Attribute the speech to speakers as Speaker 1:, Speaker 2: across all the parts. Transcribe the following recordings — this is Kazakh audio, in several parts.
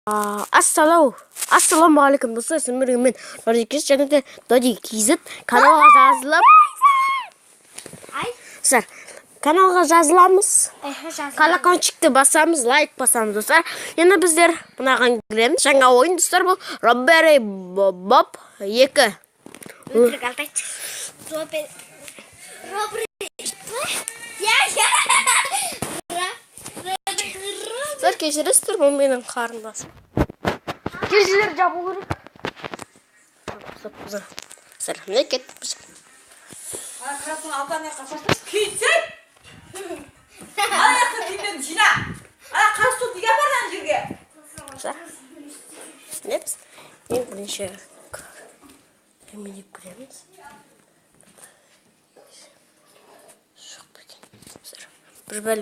Speaker 1: Ассалаумағалейкум достар, сіздермен мен Нұрекеш және де Доди Кизет каналға жазылып. Каналға жазыламыз. Колокольчикті басамыз, лайк басамыз достар. Енді біздер мынаған кіреміз. Жаңа ойын достар, бұл Robbery Bob 2.
Speaker 2: Өтірік алтайшы.
Speaker 1: Сіздер кешіресіздер, бұл менің қарындасым. Кешілер жабу керек. Сәлеміне кеттік біз.
Speaker 3: Қарасың алтан аяққа шаштырып кейтсей! Аяқты кейтен жина! Қарсы тұт неге бардан жерге?
Speaker 1: Не біз? Мен бірінші әмінеп көреміз. Жоқ бекен. Бір бәл.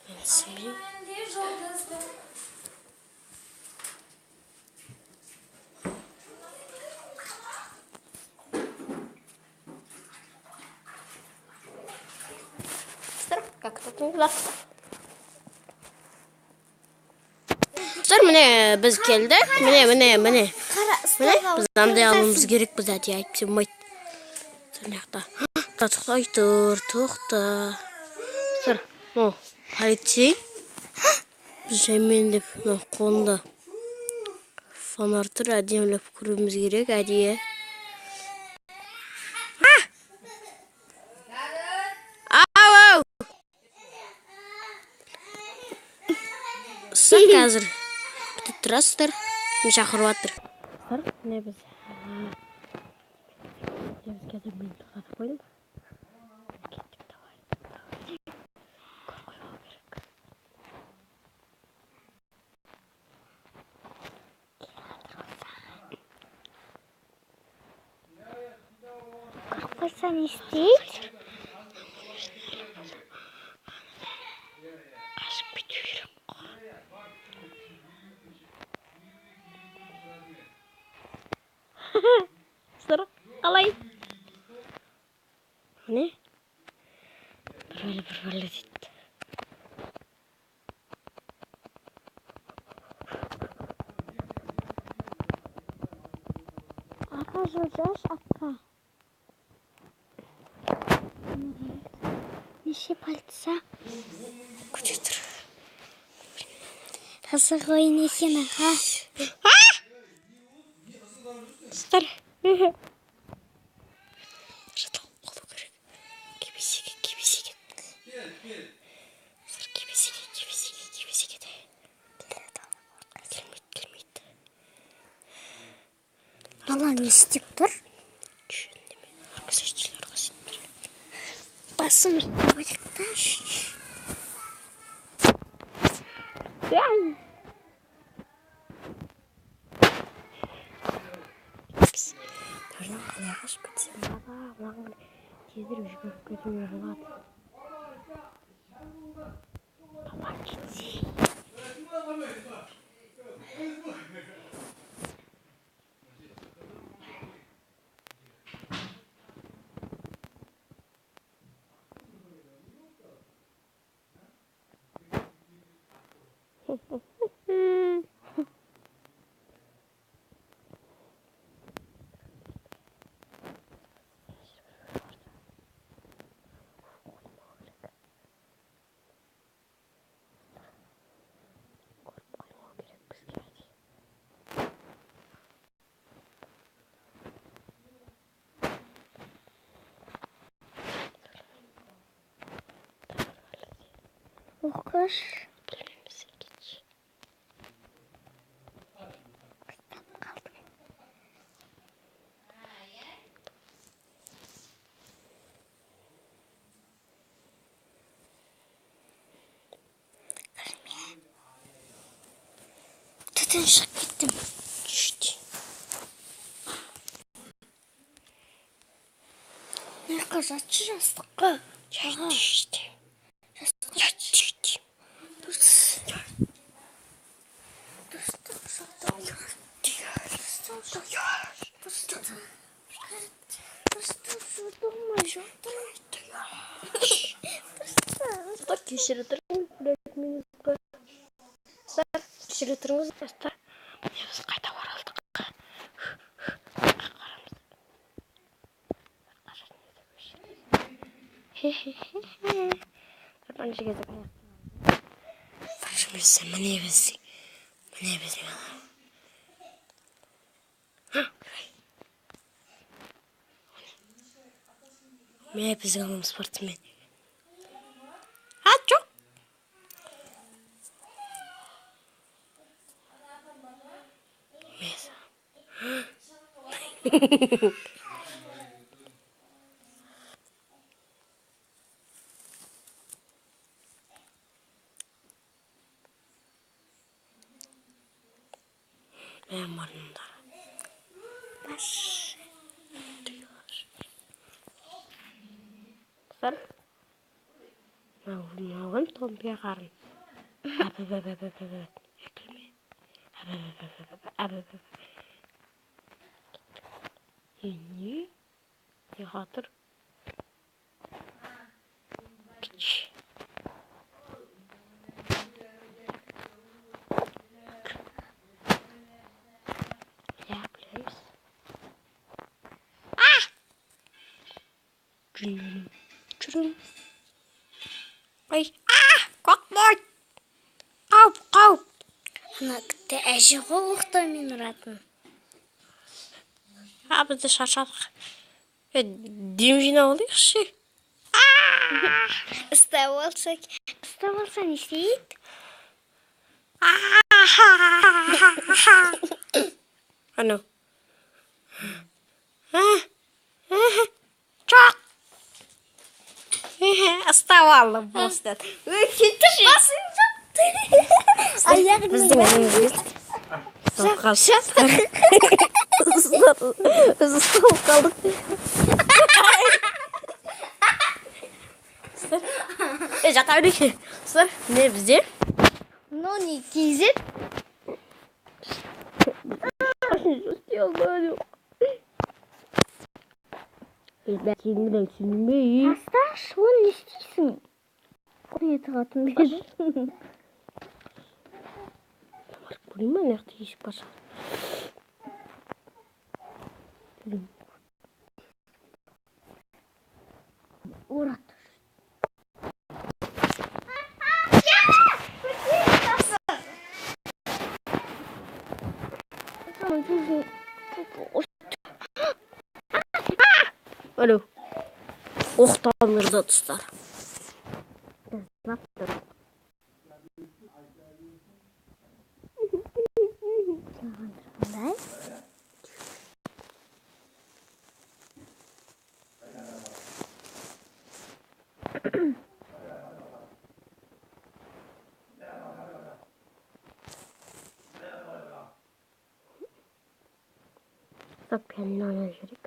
Speaker 1: Мен сімейм. Как тут не глаз. Міне біз келдік. Міне. Біз андай алуымыз керек, біз әдей айтып болмайды. Сонаяқта. Тоқта. Полицей. Біз жаймен деп қолында фонар тұр, әдемілеп көруіміз керек, әдейі. Қазір бітіп тұрасыздар, мен шақырып жатыр. Міне біз қазір мен қарап қойдым. Кеттік, давай. Қоймау керек.
Speaker 2: Қойса не істейді?
Speaker 1: Қашып кету керек. Сұрық, қалай? Міне? Бір бәлі дейді.
Speaker 2: Ақа жылжаш, ақа. Неше пальца?
Speaker 1: Көте тұр.
Speaker 2: Қызық ойын екен, аға.
Speaker 1: Достар. Жаталып қалу керек. Кебесеге. Кебесеге де. Келмейді.
Speaker 2: Бала не істеп тұр?
Speaker 1: Шүйіндеме. Арқасаштыларға сетмер.
Speaker 2: Басым ұртты көректі.
Speaker 1: Көрден қалай қашып кетсем бала, маған тезір жүгіріп кетуге болады. Бала кетсе.
Speaker 2: Оқыш.
Speaker 1: Білмеміз кетші.
Speaker 2: Түтін шығып кеттім.
Speaker 1: Үште.
Speaker 2: Нұрқа жатшы жастыққа.
Speaker 1: Үште. Кешірі тұрмын, 4 минутқа. кешіре тұрыңыз достар. Біз қайта оралдық. Міне біздің міне біздің алым спортсмен. Жоқ. Benim burnumda. Baş. Kızlar. Mağın tombiye karın. Ekleme. Yeni. Yıkadır. Piç. Çürüm. Ay, korkma. Қауіп.
Speaker 2: Ана күтті әжі ғой ұқтаймен ұратын.
Speaker 1: Бізді шаршадық. Дем жинап алайықшы.
Speaker 2: Ұстап алса не істейді?
Speaker 1: Анау. Жоқ. Ұстап алды бостан. Кетті басың жапты. Біздің әңгіміз. Соққашаттық. Біз ұстап қалдық. Жата өрекші. Сылар, не бізде?
Speaker 2: Ну, не кезет.
Speaker 1: Түсінбеймін.
Speaker 2: Асташ, оны не істейсің? Қойы тұғатын бері.
Speaker 1: Білмеймін, әқті ешіп баша.
Speaker 2: Урат.
Speaker 1: Alo. Оқтанырды тұстар.
Speaker 2: Қандай?
Speaker 1: Стоп, пианино ойнап жүрейік.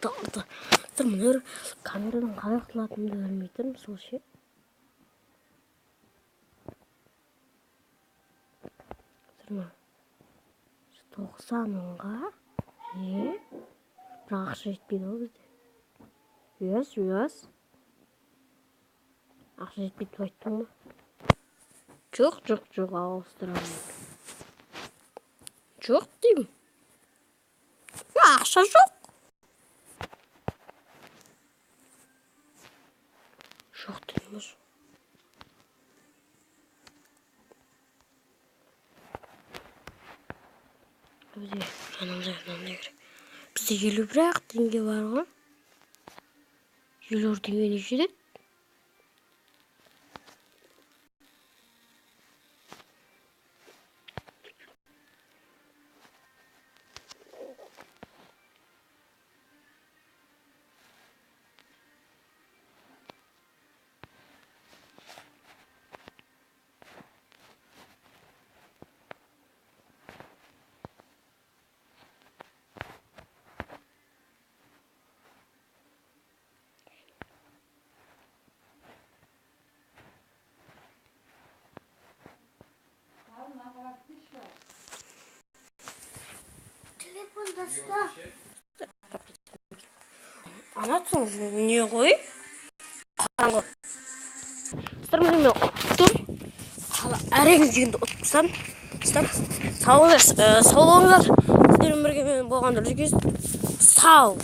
Speaker 1: Алды. Мұныр камерадан қалай қылатынымды білмей тұрмын, сол ше. Тұрма. 90-ға. Бірақ ақша жетпейді ол бізде. Үйас. Ақша жетпейді деп айттың ба? Жоқ, ауыстырамын. Жоқ деймін. Ақша жоқ. Жоқ дейміз. Бізде жанымызда керек. Бізде 50 теңге бар ғой. 50 теңге не жетеді? Анатың не ғой? Қараңғы. Достар, мен ұттым. Әрең дегенді ұтсам. Достар, сау болыңыздар. Сіздермен бірге мен болғандар жүргіз. Сау.